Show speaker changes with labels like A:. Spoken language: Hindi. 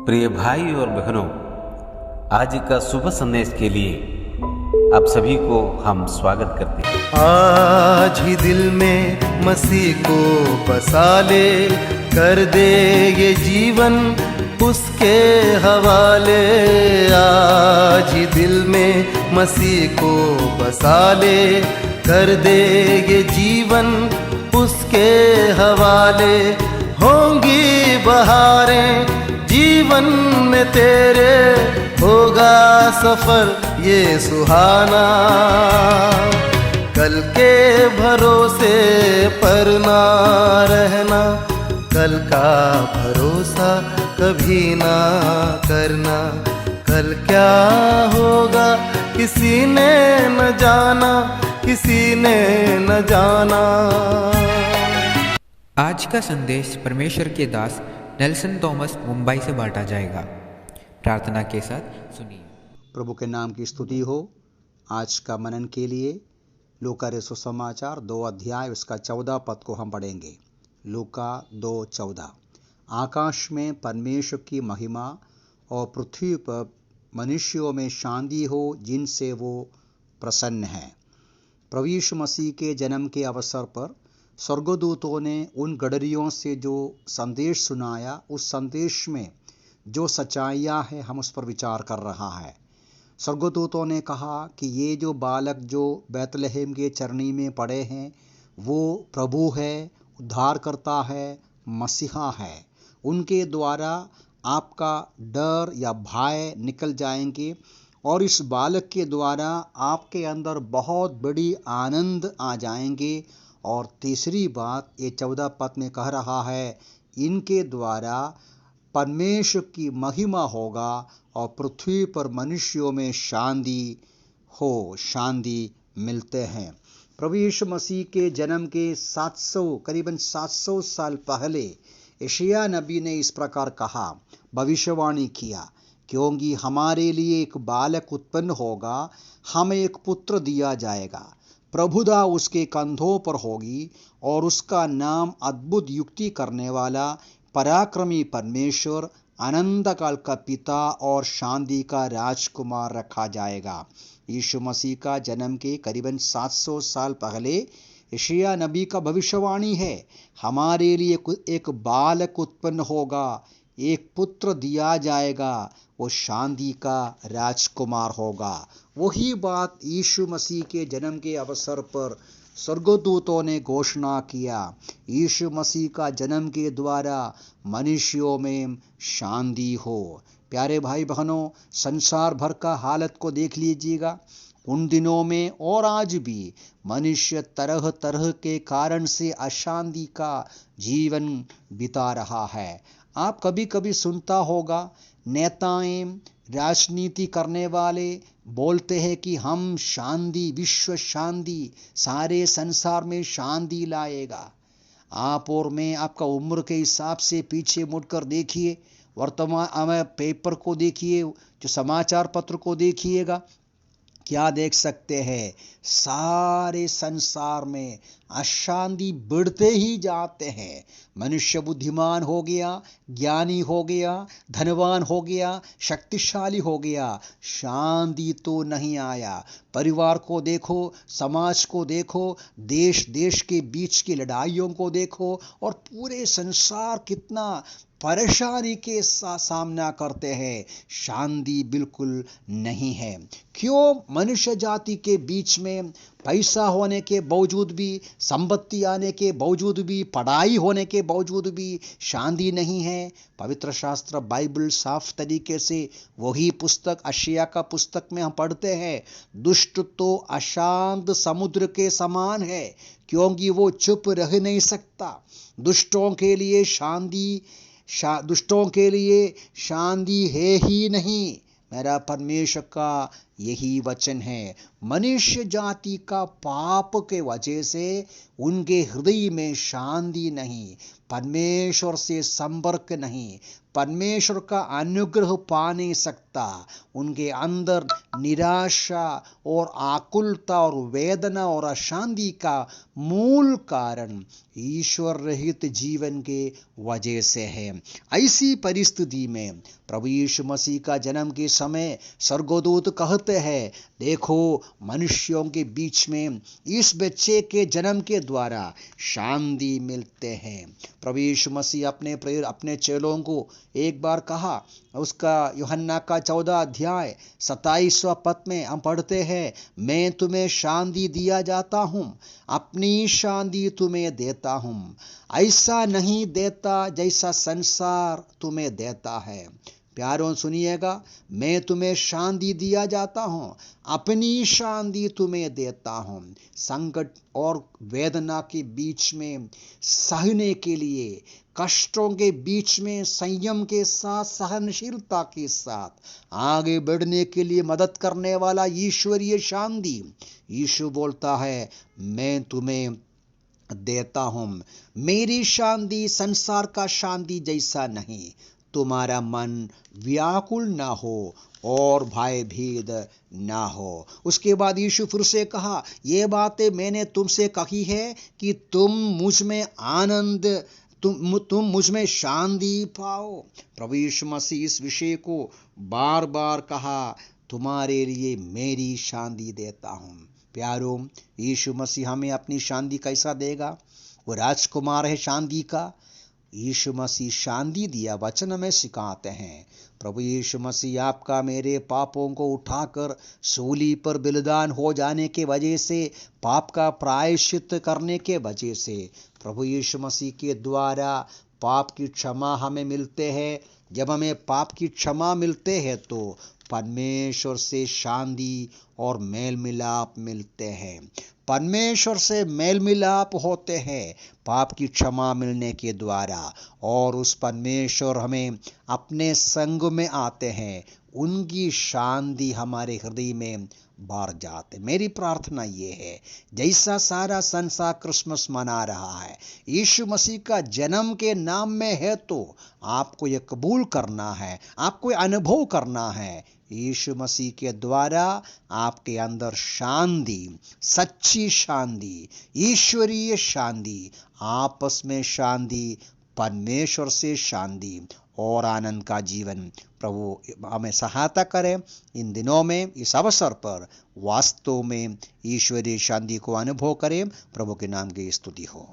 A: प्रिय भाई और बहनों, आज का शुभ संदेश के लिए आप सभी को हम स्वागत करते हैं।
B: आज ही दिल में मसीह को बसा ले, कर दे ये जीवन उसके हवाले। आज ही दिल में मसीह को बसा ले, कर दे ये जीवन उसके हवाले। होंगी बहारें जीवन में तेरे, होगा सफर ये सुहाना। कल के भरोसे पर ना रहना, कल का भरोसा कभी ना करना। कल क्या होगा किसी ने न जाना, किसी ने न जाना।
C: आज का संदेश परमेश्वर के दास नेल्सन थॉमस मुंबई से बांटा जाएगा। प्रार्थना के साथ सुनिए।
D: प्रभु के नाम की स्तुति हो। आज का मनन के लिए लूका सुसमाचार 2 अध्याय उसका 14 पद को हम पढ़ेंगे। लूका 2:14। आकाश में परमेश्वर की महिमा और पृथ्वी पर मनुष्यों में शांति हो जिनसे वो प्रसन्न है। प्रभु यीशु मसीह के जन्म के अवसर पर स्वर्गदूतों ने उन गडरियों से जो संदेश सुनाया, उस संदेश में जो सच्चाइयाँ हैं हम उस पर विचार कर रहा है। स्वर्गदूतों ने कहा कि ये जो बालक जो बैतलहम के चरनी में पड़े हैं वो प्रभु है, उद्धारकर्ता है, मसीहा है। उनके द्वारा आपका डर या भय निकल जाएंगे और इस बालक के द्वारा आपके अंदर बहुत बड़ी आनंद आ जाएंगे। और तीसरी बात ये 14 पद में कह रहा है, इनके द्वारा परमेश्वर की महिमा होगा और पृथ्वी पर मनुष्यों में शांति हो, शांति मिलते हैं। प्रभु यीशु मसीह के जन्म के करीबन 700 साल पहले यशायाह नबी ने इस प्रकार कहा, भविष्यवाणी किया, क्योंकि हमारे लिए एक बालक उत्पन्न होगा, हमें एक पुत्र दिया जाएगा, प्रभुता उसके कंधों पर होगी और उसका नाम अद्भुत युक्ति करने वाला, पराक्रमी परमेश्वर, अनंत काल का पिता और शांति का राजकुमार रखा जाएगा। यीशु मसीह का जन्म के करीबन 700 साल पहले यशायाह नबी का भविष्यवाणी है, हमारे लिए एक बालक उत्पन्न होगा, एक पुत्र दिया जाएगा, वो शांति का राजकुमार होगा। वही बात यीशु मसीह के जन्म के अवसर पर स्वर्गदूतों ने घोषणा किया। यीशु मसीह का जन्म के द्वारा मनुष्यों में शांति हो। प्यारे भाई बहनों, संसार भर का हालत को देख लीजिएगा। उन दिनों में और आज भी मनुष्य तरह तरह के कारण से अशांति का जीवन बिता रहा है। आप कभी कभी सुनता होगा, नेताएं, राजनीति करने वाले बोलते हैं कि हम शांति, विश्व शांति, सारे संसार में शांति लाएगा। आप और मैं आपका उम्र के हिसाब से पीछे मुड़कर देखिए, वर्तमान पेपर को देखिए, जो समाचार पत्र को देखिएगा, क्या देख सकते हैं? सारे संसार में अशांति बढ़ते ही जाते हैं। मनुष्य बुद्धिमान हो गया, ज्ञानी हो गया, धनवान हो गया, शक्तिशाली हो गया, शांति तो नहीं आया। परिवार को देखो, समाज को देखो, देश देश के बीच की लड़ाइयों को देखो और पूरे संसार कितना परेशानी के सामना करते हैं। शांति बिल्कुल नहीं है। क्यों? मनुष्य जाति के बीच में पैसा होने के बावजूद भी, संपत्ति आने के बावजूद भी, पढ़ाई होने के बावजूद भी शांति नहीं है। पवित्र शास्त्र बाइबल साफ तरीके से वही पुस्तक, अशिया का पुस्तक में हम पढ़ते हैं, दुष्ट तो अशांत समुद्र के समान है, क्योंकि वो चुप रह नहीं सकता। दुष्टों के लिए शांति है ही नहीं। मेरा परमेश्वर का यही वचन है। मनुष्य जाति का पाप के वजह से उनके हृदय में शांति नहीं, परमेश्वर से संपर्क नहीं, परमेश्वर का अनुग्रह पा नहीं सकता। उनके अंदर निराशा और आकुलता और वेदना और अशांति का मूल कारण ईश्वर रहित जीवन के वजह से है। ऐसी परिस्थिति में प्रभु यीशु मसीह का जन्म के समय स्वर्गदूत कहते हैं, देखो मनुष्यों के बीच में इस बच्चे के जन्म के द्वारा शांति मिलते हैं। प्रभु यीशु मसीह अपने चेलों को एक बार कहा, उसका यूहन्ना का 14 अध्याय 27वां पद में हम पढ़ते हैं, मैं तुम्हें शांति दिया जाता हूँ, अपनी शांति तुम्हें देता हूँ, ऐसा नहीं देता जैसा संसार तुम्हें देता है। प्यारों सुनिएगा, मैं तुम्हें शांति दिया जाता हूँ, अपनी शांति तुम्हें देता हूँ। संकट और वेदना के बीच में सहने के लिए, कष्टों के बीच में संयम के साथ, सहनशीलता के साथ आगे बढ़ने के लिए मदद करने वाला ईश्वरीय शांति। यीशु बोलता है, मैं तुम्हें देता हूँ, मेरी शांति संसार का शांति जैसा नहीं। तुम्हारा मन व्याकुल ना हो और भयभीत ना हो। उसके बाद यीशु फिर से कहा, ये बातें मैंने तुमसे कही है कि तुम मुझ में आनंद, तुम मुझ में शांति पाओ। प्रभु यीशु मसीह इस विषय को बार बार कहा, तुम्हारे लिए मेरी शांति देता हूँ। प्यारों, यीशु मसीह हमें अपनी शांति कैसा देगा? वो राजकुमार है शांति का। यीशु मसीह शांति दिया वचन में सिखाते हैं। प्रभु यीशु मसीह आपका मेरे पापों को उठाकर सूली पर बलिदान हो जाने के वजह से, पाप का प्रायश्चित करने के वजह से, प्रभु यीशु मसीह के द्वारा पाप की क्षमा हमें मिलते हैं। जब हमें पाप की क्षमा मिलते हैं तो परमेश्वर से शांति और मेल मिलाप मिलते हैं। परमेश्वर से मेल मिलाप होते हैं पाप की क्षमा मिलने के द्वारा, और उस परमेश्वर हमें अपने संग में आते हैं, उनकी शांति हमारे हृदय में भर जाते। मेरी प्रार्थना ये है, जैसा सारा संसार क्रिसमस मना रहा है, यीशु मसीह का जन्म के नाम में है, तो आपको ये कबूल करना है, आपको अनुभव करना है। यीशु मसीह के द्वारा आपके अंदर शांति, सच्ची शांति, ईश्वरीय शांति, आपस में शांति, परमेश्वर से शांति और आनंद का जीवन प्रभु हमें सहायता करें। इन दिनों में, इस अवसर पर वास्तव में ईश्वरीय शांति को अनुभव करें। प्रभु के नाम की स्तुति हो।